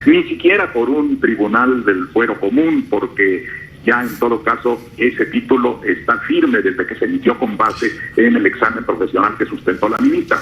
ni siquiera por un tribunal del fuero común, porque ya en todo caso ese título está firme desde que se emitió con base en el examen profesional que sustentó la ministra.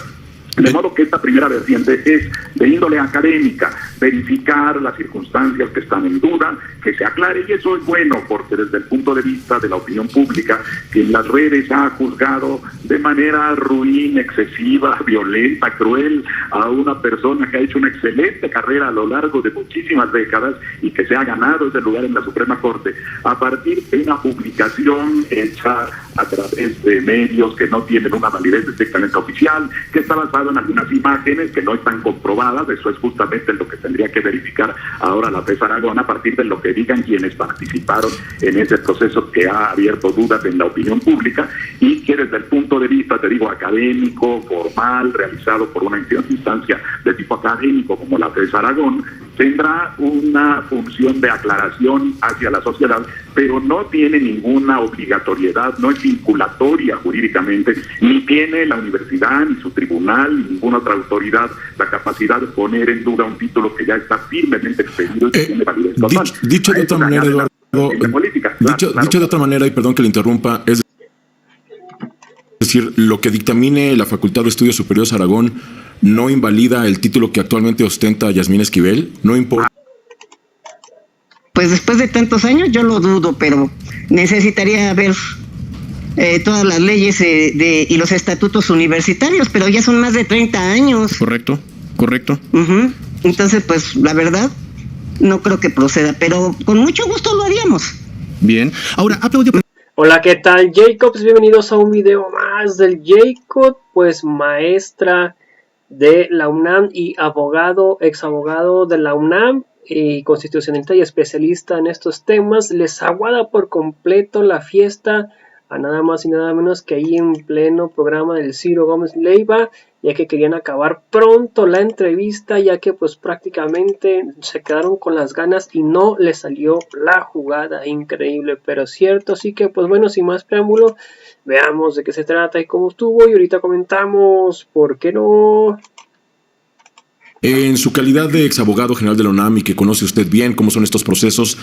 De modo que esta primera vertiente es de índole académica, verificar las circunstancias que están en duda, que se aclare, y eso es bueno porque desde el punto de vista de la opinión pública, que en las redes ha juzgado de manera ruin, excesiva, violenta, cruel a una persona que ha hecho una excelente carrera a lo largo de muchísimas décadas y que se ha ganado ese lugar en la Suprema Corte, a partir de una publicación hecha a través de medios que no tienen una validez estrictamente oficial, que está basado en algunas imágenes que no están comprobadas. Eso es justamente lo que tendría que verificar ahora la FES Aragón a partir de lo que digan quienes participaron en ese proceso que ha abierto dudas en la opinión pública y que desde el punto de vista, te digo, académico, formal, realizado por una instancia de tipo académico como la FES Aragón, tendrá una función de aclaración hacia la sociedad, pero no tiene ninguna obligatoriedad, no es vinculatoria jurídicamente, ni tiene la universidad, ni su tribunal, ni ninguna otra autoridad la capacidad de poner en duda un título que ya está firmemente expedido y que tiene validez total. Dicho de otra manera, Eduardo, dicho de otra manera, y perdón que le interrumpa, es decir, lo que dictamine la Facultad de Estudios Superiores Aragón no invalida el título que actualmente ostenta Yasmín Esquivel, no importa. Pues después de tantos años yo lo dudo, pero necesitaría ver todas las leyes y los estatutos universitarios, pero ya son más de 30 años. Correcto. Entonces, pues la verdad, no creo que proceda, pero con mucho gusto lo haríamos. Bien. Ahora, aplaudo. Hola, ¿qué tal, Jacobs? Bienvenidos a un video más del Jacob, pues maestra de la UNAM y ex abogado de la UNAM y constitucionalista y especialista en estos temas, les aguada por completo la fiesta a nada más y nada menos que ahí en pleno programa del Ciro Gómez Leiva, ya que querían acabar pronto la entrevista, ya que pues prácticamente se quedaron con las ganas y no les salió la jugada, increíble pero cierto. Así que pues bueno, sin más preámbulo, veamos de qué se trata y cómo estuvo, y ahorita comentamos, ¿por qué no? En su calidad de ex abogado general de la UNAM y que conoce usted bien cómo son estos procesos,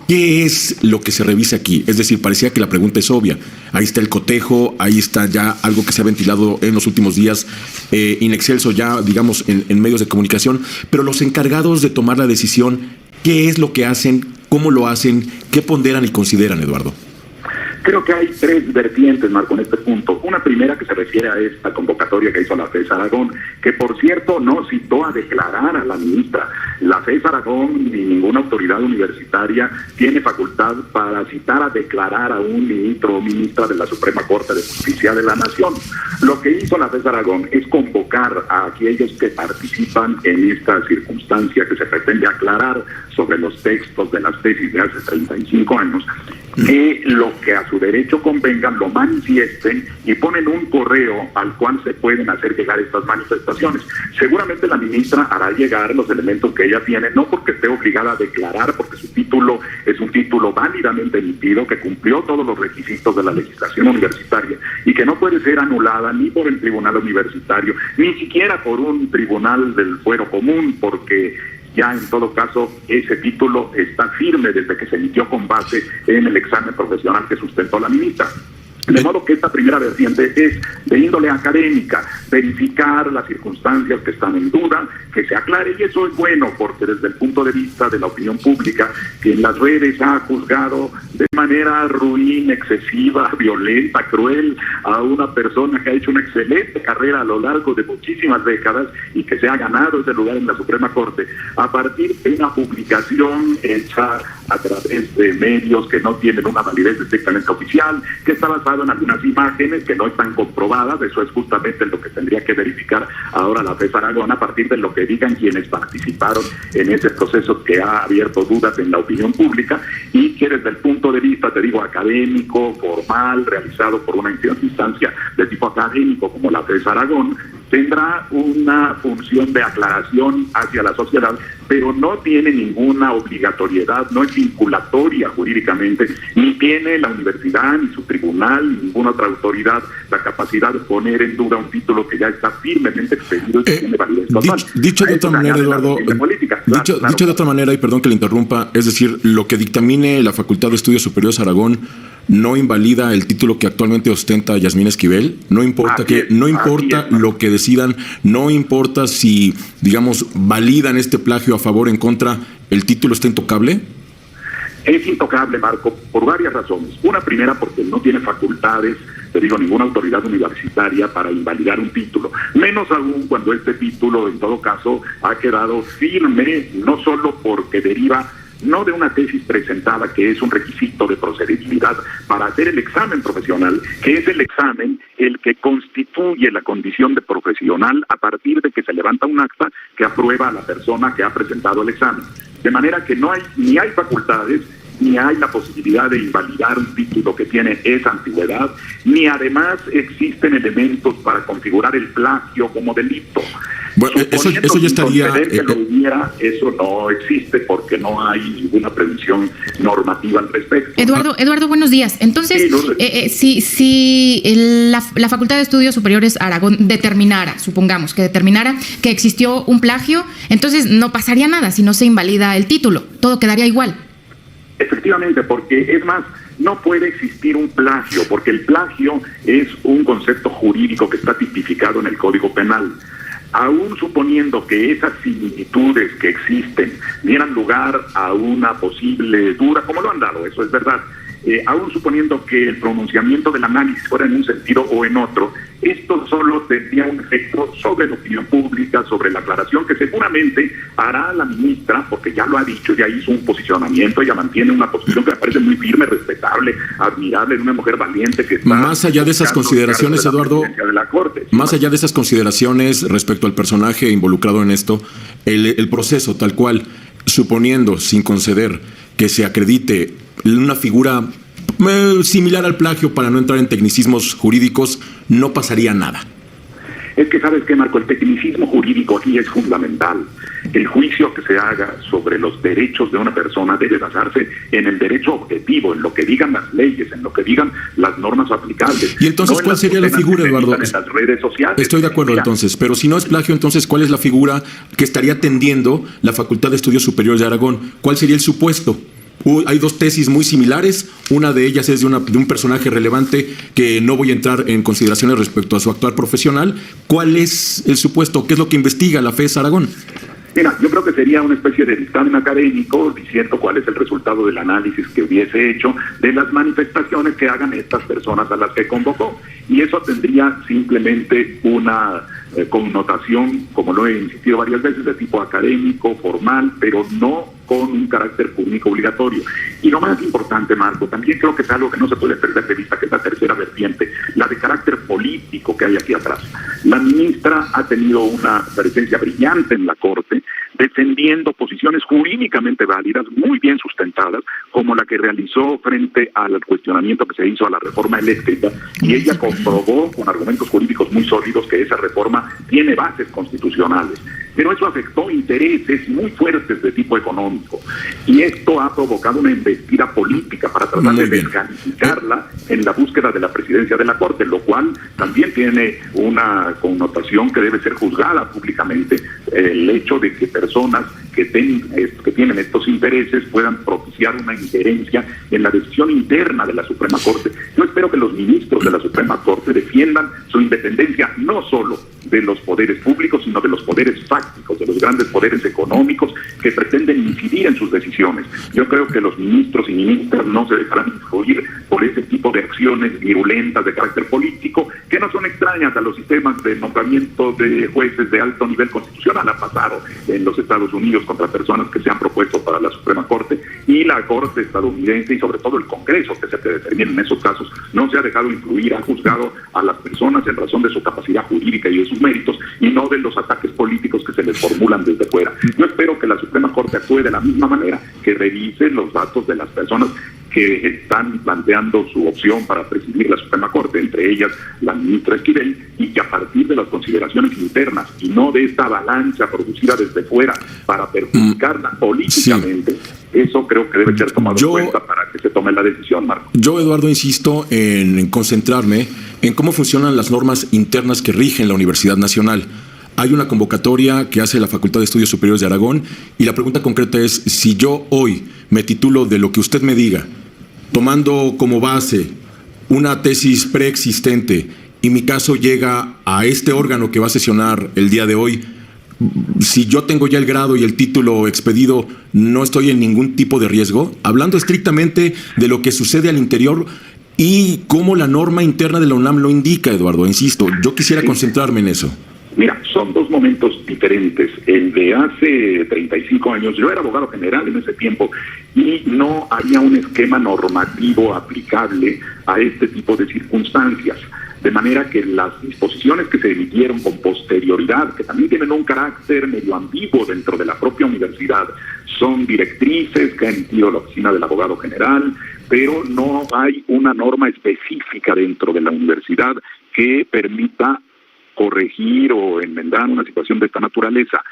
¿qué es lo que se revisa aquí? Es decir, parecía que la pregunta es obvia. Ahí está el cotejo, ahí está ya algo que se ha ventilado en los últimos días, in excelso ya, digamos, en medios de comunicación, pero los encargados de tomar la decisión, ¿qué es lo que hacen? ¿Cómo lo hacen? ¿Qué ponderan y consideran, Eduardo? Creo que hay tres vertientes, Marco, en este punto. Una primera que se refiere a esta convocatoria que hizo la FES Aragón, que por cierto no citó a declarar a la ministra. La FES Aragón ni ninguna autoridad universitaria tiene facultad para citar a declarar a un ministro o ministra de la Suprema Corte de Justicia de la Nación. Lo que hizo la FES Aragón es convocar a aquellos que participan en esta circunstancia que se pretende aclarar sobre los textos de las tesis de hace 35 años, que lo que a su derecho convengan lo manifiesten y ponen un correo al cual se pueden hacer llegar estas manifestaciones. Seguramente la ministra hará llegar los elementos que ella tiene, no porque esté obligada a declarar, porque su título es un título válidamente emitido, que cumplió todos los requisitos de la legislación universitaria y que no puede ser anulada ni por el tribunal universitario, ni siquiera por un tribunal del fuero común, porque ya en todo caso ese título está firme desde que se emitió con base en el examen profesional que sustentó la ministra. De modo que esta primera vertiente es de índole académica, verificar las circunstancias que están en duda, que se aclare, y eso es bueno porque desde el punto de vista de la opinión pública, que en las redes ha juzgado de manera ruin, excesiva, violenta, cruel a una persona que ha hecho una excelente carrera a lo largo de muchísimas décadas y que se ha ganado ese lugar en la Suprema Corte, a partir de una publicación hecha a través de medios que no tienen una validez estrictamente oficial, que está basado en algunas imágenes que no están comprobadas. Eso es justamente lo que tendría que verificar ahora la FES Aragón a partir de lo que digan quienes participaron en ese proceso que ha abierto dudas en la opinión pública y que desde el punto de vista, te digo, académico, formal, realizado por una instancia de tipo académico como la FES Aragón, tendrá una función de aclaración hacia la sociedad, pero no tiene ninguna obligatoriedad, no es vinculatoria jurídicamente, ni tiene la universidad, ni su tribunal, ni ninguna otra autoridad la capacidad de poner en duda un título que ya está firmemente expedido y que tiene validez total. Dicho de otra manera, Eduardo, política. Dicho de otra manera, y perdón que le interrumpa, es decir, lo que dictamine la Facultad de Estudios Superiores Aragón no invalida el título que actualmente ostenta Yasmín Esquivel, no importa lo que decidan, no importa si, digamos, validan este plagio a favor o en contra, ¿el título está intocable? Es intocable, Marco, por varias razones. Una primera, porque no tiene facultades, te digo, ninguna autoridad universitaria para invalidar un título. Menos aún cuando este título, en todo caso, ha quedado firme, no solo porque deriva no de una tesis presentada, que es un requisito de procedibilidad para hacer el examen profesional, que es el examen el que constituye la condición de profesional a partir de que se levanta un acta que aprueba a la persona que ha presentado el examen. De manera que ni hay facultades, ni hay la posibilidad de invalidar un título que tiene esa antigüedad, ni además existen elementos para configurar el plagio como delito. Bueno, eso ya estaría... Que lo hubiera, eso no existe porque no hay ninguna previsión normativa al respecto. Eduardo, buenos días. Entonces, si la Facultad de Estudios Superiores Aragón supongamos que determinara que existió un plagio, entonces no pasaría nada si no se invalida el título, todo quedaría igual. Efectivamente, porque es más, no puede existir un plagio, porque el plagio es un concepto jurídico que está tipificado en el Código Penal. Aún suponiendo que esas similitudes que existen dieran lugar a una posible duda, como lo han dado, eso es verdad, aún suponiendo que el pronunciamiento del análisis fuera en un sentido o en otro, esto solo tendría un efecto sobre la opinión pública, sobre la aclaración que seguramente hará la ministra, porque ya lo ha dicho, ya hizo un posicionamiento, ella mantiene una posición que me parece muy firme, respetable, admirable, de una mujer valiente que está... Más allá de esas consideraciones, Eduardo, más allá de esas consideraciones respecto al personaje involucrado en esto, el proceso tal cual, suponiendo, sin conceder, que se acredite una figura similar al plagio, para no entrar en tecnicismos jurídicos, no pasaría nada. Es que, ¿sabes qué, Marco? El tecnicismo jurídico aquí es fundamental. El juicio que se haga sobre los derechos de una persona debe basarse en el derecho objetivo, en lo que digan las leyes, en lo que digan las normas aplicables. ¿Y entonces cuál sería la figura, Eduardo? En las redes sociales. Estoy de acuerdo, entonces, pero si no es plagio, entonces, ¿cuál es la figura que estaría atendiendo la Facultad de Estudios Superiores de Aragón? ¿Cuál sería el supuesto? Hay dos tesis muy similares, una de ellas es de un personaje relevante que no voy a entrar en consideraciones respecto a su actual profesional. ¿Cuál es el supuesto? ¿Qué es lo que investiga la FES Aragón? Mira, yo creo que sería una especie de dictamen académico diciendo cuál es el resultado del análisis que hubiese hecho de las manifestaciones que hagan estas personas a las que convocó. Y eso tendría simplemente una connotación, como lo he insistido varias veces, de tipo académico, formal, pero no con un carácter público obligatorio. Y lo más importante, Marco, también creo que es algo que no se puede perder de vista, que es la tercera vertiente, la de carácter político que hay aquí atrás. La ministra ha tenido una presencia brillante en la Corte, defendiendo posiciones jurídicamente válidas, muy bien sustentadas, como la que realizó frente al cuestionamiento que se hizo a la reforma eléctrica, y ella comprobó con argumentos jurídicos muy sólidos que esa reforma tiene bases constitucionales. Pero eso afectó intereses muy fuertes de tipo económico, y esto ha provocado una embestida política para tratar de descalificarla en la búsqueda de la presidencia de la Corte, lo cual también tiene una connotación que debe ser juzgada públicamente. El hecho de que personas que tienen estos intereses puedan propiciar una injerencia en la decisión interna de la Suprema Corte. Yo espero que los ministros de la Suprema Corte defiendan su independencia, no solo de los poderes públicos, sino de los poderes fácticos, de los grandes poderes económicos que pretenden incidir en sus decisiones. Yo creo que los ministros y ministras no se dejarán influir por ese tipo de acciones virulentas de carácter político, que no son extrañas a los sistemas de nombramiento de jueces de alto nivel constitucional. Ha pasado en los Estados Unidos contra personas que se han propuesto para la Suprema Corte, y la Corte estadounidense y sobre todo el Congreso, que se determina en esos casos, no se ha dejado influir, ha juzgado a las personas en razón de su capacidad jurídica y de sus méritos, y no de los ataques políticos que se les formulan desde fuera. Yo espero que la Suprema Corte actúe de la misma manera, que revise los datos de las personas que están planteando su opción para presidir la Suprema Corte, entre ellas la ministra Esquivel, y que a partir de las consideraciones internas y no de esta avalancha producida desde fuera para perjudicarla políticamente, eso creo que debe ser tomado en cuenta para que se tome la decisión, Marco. Yo, Eduardo, insisto en concentrarme en cómo funcionan las normas internas que rigen la Universidad Nacional. hay una convocatoria que hace la Facultad de Estudios Superiores de Aragón y la pregunta concreta es, si yo hoy me titulo de lo que usted me diga, tomando como base una tesis preexistente y mi caso llega a este órgano que va a sesionar el día de hoy, si yo tengo ya el grado y el título expedido, ¿no estoy en ningún tipo de riesgo? Hablando estrictamente de lo que sucede al interior y cómo la norma interna de la UNAM lo indica, Eduardo, insisto, yo quisiera concentrarme en eso. Mira, son dos momentos diferentes. El de hace 35 años, yo era abogado general en ese tiempo y no había un esquema normativo aplicable a este tipo de circunstancias. De manera que las disposiciones que se emitieron con posterioridad, que también tienen un carácter medio ambiguo dentro de la propia universidad, son directrices que ha emitido la oficina del abogado general, pero no hay una norma específica dentro de la universidad que permita corregir o enmendar una situación de esta naturaleza.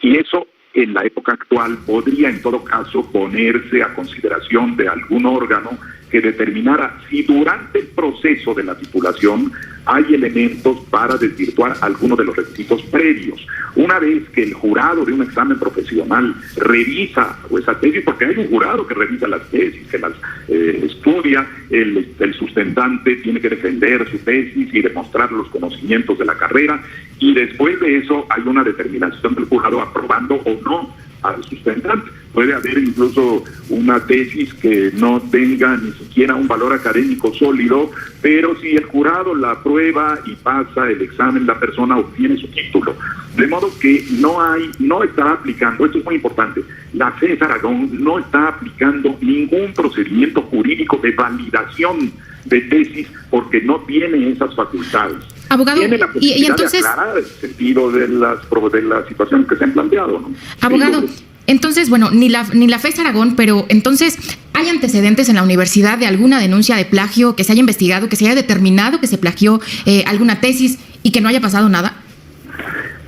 Y eso, en la época actual, podría en todo caso ponerse a consideración de algún órgano que determinara si durante el proceso de la titulación hay elementos para desvirtuar alguno de los requisitos previos. Una vez que el jurado de un examen profesional revisa esa tesis, porque hay un jurado que revisa las tesis, que las estudia, el sustentante tiene que defender su tesis y demostrar los conocimientos de la carrera, y después de eso hay una determinación del jurado aprobando o no al sustentante. Puede haber incluso una tesis que no tenga ni siquiera un valor académico sólido, pero si el jurado la aprueba y pasa el examen, la persona obtiene su título. De modo que no está aplicando, esto es muy importante, la FES Aragón no está aplicando ningún procedimiento jurídico de validación de tesis porque no tiene esas facultades. Abogado, tiene la posibilidad y entonces, de aclarar el sentido de las situaciones que se han planteado, ¿no? Abogado, entonces, bueno, ni la FES Aragón, pero entonces, ¿hay antecedentes en la universidad de alguna denuncia de plagio que se haya investigado, que se haya determinado que se plagió alguna tesis y que no haya pasado nada?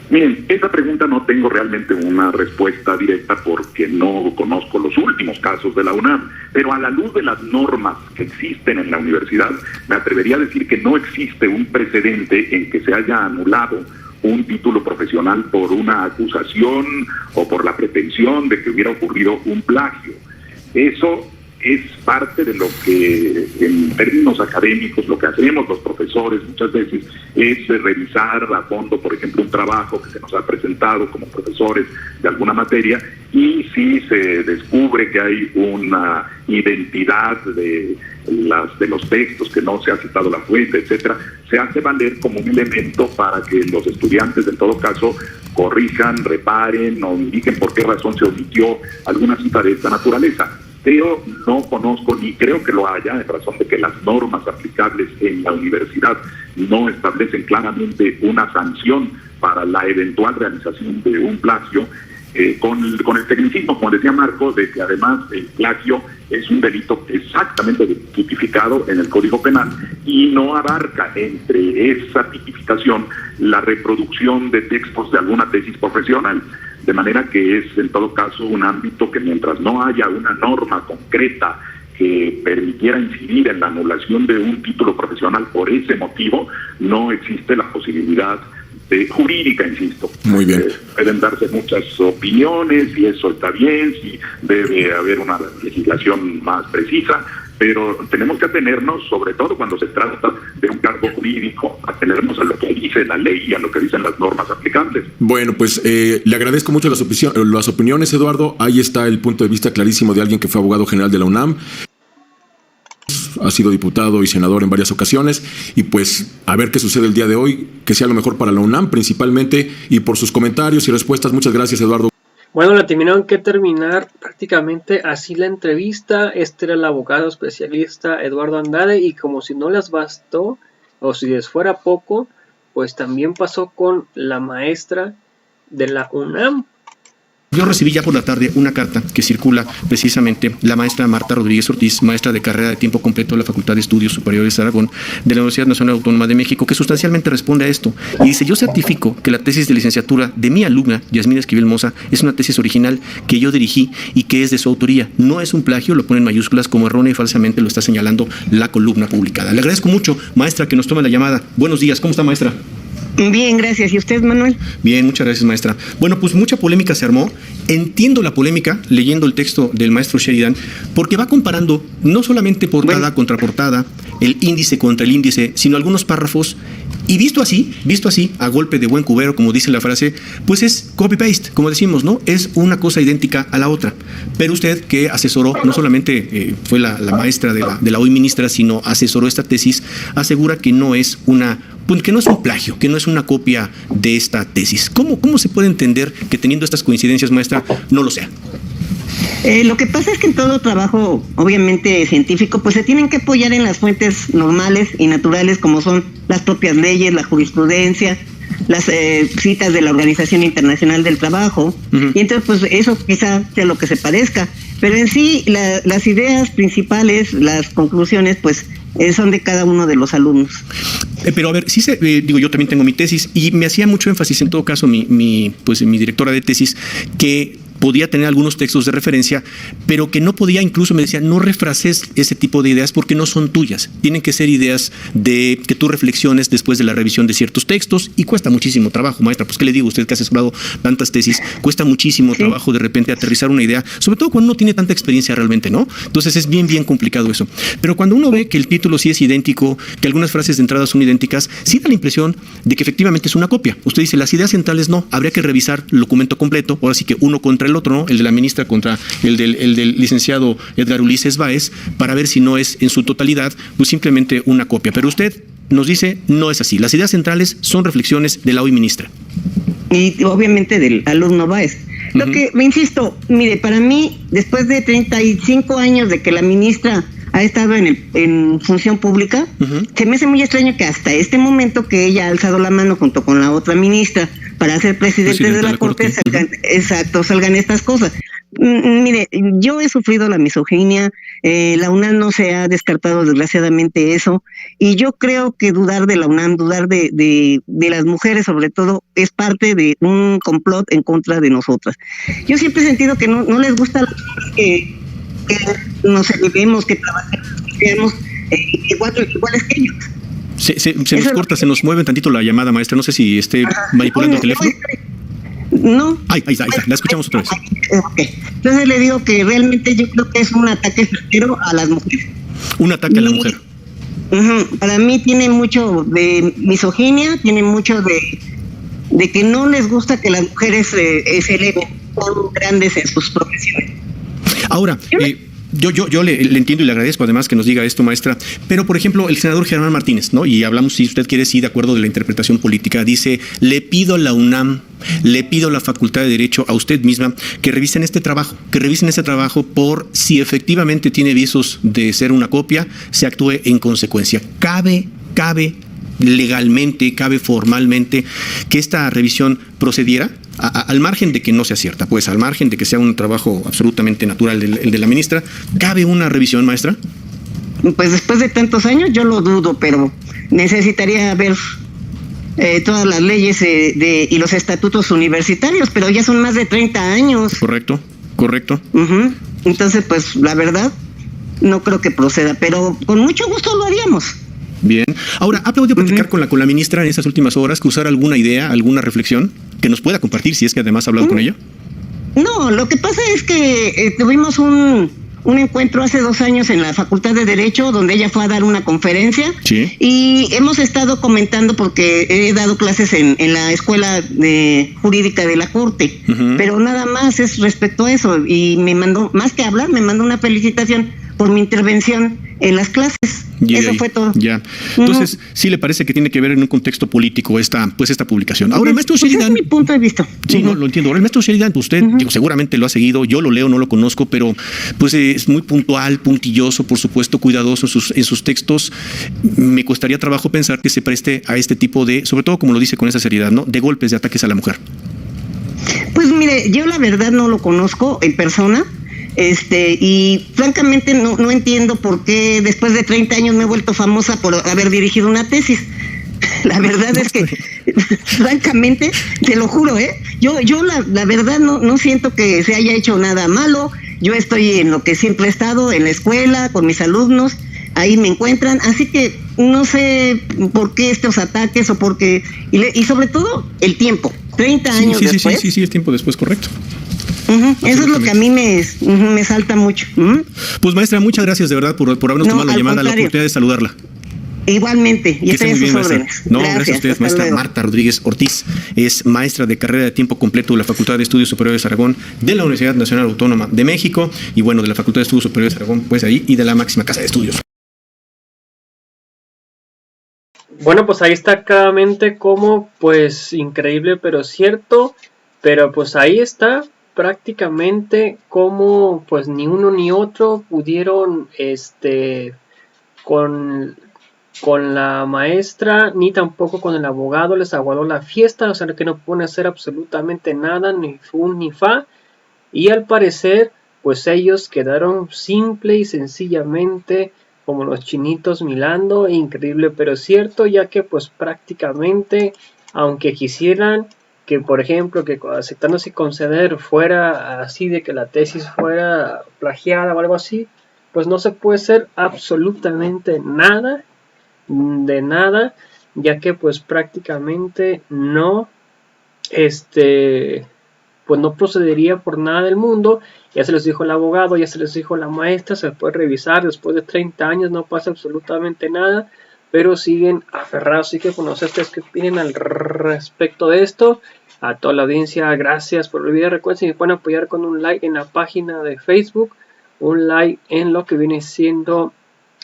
Miren, esa pregunta no tengo realmente una respuesta directa porque no conozco los últimos casos de la UNAM, pero a la luz de las normas que existen en la universidad, me atrevería a decir que no existe un precedente en que se haya anulado un título profesional por una acusación o por la pretensión de que hubiera ocurrido un plagio. Eso es parte de lo que, en términos académicos, lo que hacemos los profesores muchas veces es revisar a fondo, por ejemplo, un trabajo que se nos ha presentado como profesores de alguna materia, y si se descubre que hay una identidad de los textos, que no se ha citado la fuente, etcétera, se hace valer como un elemento para que los estudiantes, en todo caso, corrijan, reparen o indiquen por qué razón se omitió alguna cita de esta naturaleza. Pero no conozco ni creo que lo haya, en razón de que las normas aplicables en la universidad no establecen claramente una sanción para la eventual realización de un plagio, con el tecnicismo, como decía Marco, de que además el plagio es un delito exactamente tipificado en el Código Penal y no abarca entre esa tipificación la reproducción de textos de alguna tesis profesional. De manera que es, en todo caso, un ámbito que mientras no haya una norma concreta que permitiera incidir en la anulación de un título profesional por ese motivo, no existe la posibilidad jurídica, insisto. Muy bien. Pueden darse muchas opiniones, y eso está bien, si debe haber una legislación más precisa, pero tenemos que atenernos, sobre todo cuando se trata de un cargo jurídico, atenernos a lo que dice la ley y a lo que dicen las normas aplicables. Bueno, pues le agradezco mucho las opiniones, Eduardo. Ahí está el punto de vista clarísimo de alguien que fue abogado general de la UNAM. Ha sido diputado y senador en varias ocasiones, y pues a ver qué sucede el día de hoy, que sea lo mejor para la UNAM principalmente, y por sus comentarios y respuestas. Muchas gracias, Eduardo. Bueno, la tuvieron que terminar prácticamente así la entrevista. Este era el abogado especialista Eduardo Andrade, y como si no les bastó o si les fuera poco, pues también pasó con la maestra de la UNAM. Yo recibí ya por la tarde una carta que circula precisamente la maestra Marta Rodríguez Ortiz, maestra de carrera de tiempo completo de la Facultad de Estudios Superiores de Aragón de la Universidad Nacional Autónoma de México, que sustancialmente responde a esto. Y dice: yo certifico que la tesis de licenciatura de mi alumna, Yasmín Esquivel Moza, es una tesis original que yo dirigí y que es de su autoría. No es un plagio, lo pone en mayúsculas, como erróneo y falsamente lo está señalando la columna publicada. Le agradezco mucho, maestra, que nos tome la llamada. Buenos días, ¿cómo está, maestra? Bien, gracias. ¿Y usted, Manuel? Bien, muchas gracias, maestra. Bueno, pues mucha polémica se armó. Entiendo la polémica leyendo el texto del maestro Sheridan, porque va comparando no solamente portada contra portada, el índice contra el índice, sino algunos párrafos. Y visto así, a golpe de buen cubero, como dice la frase, pues es copy-paste, como decimos, ¿no? Es una cosa idéntica a la otra. Pero usted, que asesoró, no solamente fue la maestra de la hoy ministra, sino asesoró esta tesis, asegura que no es que no es un plagio, que no es una copia de esta tesis. ¿Cómo se puede entender que teniendo estas coincidencias, maestra, no lo sea? Lo que pasa es que en todo trabajo, obviamente científico, pues se tienen que apoyar en las fuentes normales y naturales, como son las propias leyes, la jurisprudencia, las citas de la Organización Internacional del Trabajo, y entonces pues eso quizá sea lo que se parezca, pero en sí las ideas principales, las conclusiones, pues son de cada uno de los alumnos. Pero a ver, sí yo también tengo mi tesis y me hacía mucho énfasis en todo caso mi directora de tesis que podía tener algunos textos de referencia, pero que no podía, incluso me decía, no refrases ese tipo de ideas porque no son tuyas. Tienen que ser ideas de que tú reflexiones después de la revisión de ciertos textos y cuesta muchísimo trabajo, maestra. Pues, ¿qué le digo? Usted que ha asesorado tantas tesis, cuesta muchísimo trabajo de repente aterrizar una idea, sobre todo cuando uno tiene tanta experiencia realmente, ¿no? Entonces es bien complicado eso. Pero cuando uno ve que el título sí es idéntico, que algunas frases de entrada son idénticas, sí da la impresión de que efectivamente es una copia. Usted dice, las ideas centrales no, habría que revisar el documento completo, ahora sí que uno contra el otro, ¿no? El de la ministra contra el del licenciado Edgar Ulises Báez, para ver si no es en su totalidad pues simplemente una copia. Pero usted nos dice, no es así. Las ideas centrales son reflexiones de la hoy ministra. Y obviamente del alumno Báez. Lo que, me insisto, mire, para mí, después de 35 años de que la ministra ha estado en función pública, se me hace muy extraño que hasta este momento que ella ha alzado la mano junto con la otra ministra para ser presidente de la Corte, salgan estas cosas. Mire, yo he sufrido la misoginia, la UNAM no se ha descartado desgraciadamente eso, y yo creo que dudar de la UNAM, dudar de las mujeres sobre todo, es parte de un complot en contra de nosotras. Yo siempre he sentido que no les gusta que nos elevemos, que trabajemos, que seamos iguales que ellos. Se nos corta, se nos mueve tantito la llamada, maestra. No sé si esté manipulando el teléfono. No. Ahí está, la escuchamos otra vez. Okay. Entonces le digo que realmente yo creo que es un ataque certero a las mujeres. Un ataque a la mujer. Para mí tiene mucho de misoginia, tiene mucho de que no les gusta que las mujeres se eleven, son grandes en sus profesiones. Ahora, yo le entiendo y le agradezco además que nos diga esto, maestra, pero por ejemplo el senador Germán Martínez, ¿no? Y hablamos, si usted quiere, sí, de acuerdo de la interpretación política, dice, le pido a la UNAM, le pido a la Facultad de Derecho, a usted misma, que revisen este trabajo por si efectivamente tiene visos de ser una copia, se actúe en consecuencia. Cabe legalmente, cabe formalmente que esta revisión procediera, al margen de que no sea cierta, pues al margen de que sea un trabajo absolutamente natural el de la ministra, ¿cabe una revisión, maestra? Pues después de tantos años yo lo dudo, pero necesitaría ver todas las leyes y los estatutos universitarios, pero ya son más de 30 años. Correcto. Entonces, pues la verdad, no creo que proceda, pero con mucho gusto lo haríamos. Bien. Ahora, ¿ha podido platicar con la ministra en estas últimas horas, cruzar alguna idea, alguna reflexión que nos pueda compartir si es que además ha hablado con ella? No, lo que pasa es que tuvimos un encuentro hace 2 años en la Facultad de Derecho donde ella fue a dar una conferencia. Sí. Y hemos estado comentando porque he dado clases en la Escuela Jurídica de la Corte, pero nada más es respecto a eso, y me mandó, más que hablar, me mandó una felicitación por mi intervención en las clases. Eso fue todo. Ya. Entonces, sí le parece que tiene que ver en un contexto político esta publicación. Ahora, el maestro Sheridan. Es mi punto de vista. Sí, no, lo entiendo. Ahora, el maestro Sheridan, pues usted seguramente lo ha seguido, yo lo leo, no lo conozco, pero pues es muy puntual, puntilloso, por supuesto, cuidadoso en sus textos. Me costaría trabajo pensar que se preste a este tipo de, sobre todo como lo dice con esa seriedad, ¿no? De golpes, de ataques a la mujer. Pues mire, yo la verdad no lo conozco en persona. Y francamente no entiendo por qué después de 30 años me he vuelto famosa por haber dirigido una tesis. La verdad es que, francamente, te lo juro, yo la verdad no siento que se haya hecho nada malo. Yo estoy en lo que siempre he estado, en la escuela, con mis alumnos. ahí me encuentran, así que no sé por qué estos ataques o por qué, y sobre todo el tiempo, 30 años después. Sí, el tiempo después, correcto. Eso es lo que a mí me salta mucho. Pues maestra, muchas gracias de verdad por habernos tomado la llamada, la oportunidad de saludarla. Igualmente, y estoy a sus órdenes. No, gracias a ustedes, maestra Marta Rodríguez Ortiz. Es maestra de carrera de tiempo completo de la Facultad de Estudios Superiores Aragón, de la Universidad Nacional Autónoma de México, y bueno, de la Facultad de Estudios Superiores Aragón, pues ahí, y de la máxima casa de estudios. Bueno, pues ahí está claramente como, pues, increíble pero cierto, pero pues ahí está prácticamente como, pues, ni uno ni otro pudieron, con la maestra, ni tampoco con el abogado les aguardó la fiesta, o sea que no pueden hacer absolutamente nada, ni fu ni fa, y al parecer, pues ellos quedaron simple y sencillamente como los chinitos milando, increíble pero cierto, ya que pues prácticamente, aunque quisieran que por ejemplo que aceptándose conceder fuera así de que la tesis fuera plagiada o algo así, pues no se puede hacer absolutamente nada de nada, ya que pues prácticamente no, pues no procedería por nada del mundo. Ya se les dijo el abogado, ya se les dijo la maestra, se puede revisar después de 30 años, no pasa absolutamente nada, pero siguen aferrados. Así que pues no sé ustedes qué opinan al respecto de esto. A toda la audiencia, gracias por el video. Recuerden si me pueden apoyar con un like en la página de Facebook, un like en lo que viene siendo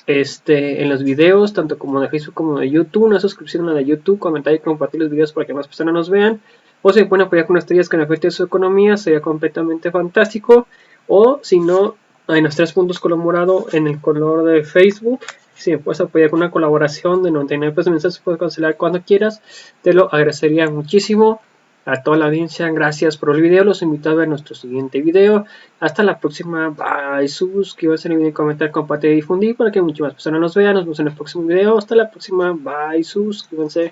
en los videos, tanto como de Facebook como de YouTube, una suscripción a la de YouTube, comentar y compartir los videos para que más personas nos vean, o si pueden apoyar con estrellas que afecten su economía, sería completamente fantástico, o si no, hay los 3 puntos color morado en el color de Facebook. Si me puedes apoyar con una colaboración de 99 pesos mensuales, puedes cancelar cuando quieras, te lo agradecería muchísimo. A toda la audiencia, gracias por el video, los invito a ver nuestro siguiente video. Hasta la próxima, bye, suscríbanse en el video, comentar, compartir y difundir para que muchas más personas nos vean. Nos vemos en el próximo video, hasta la próxima, bye, suscríbanse.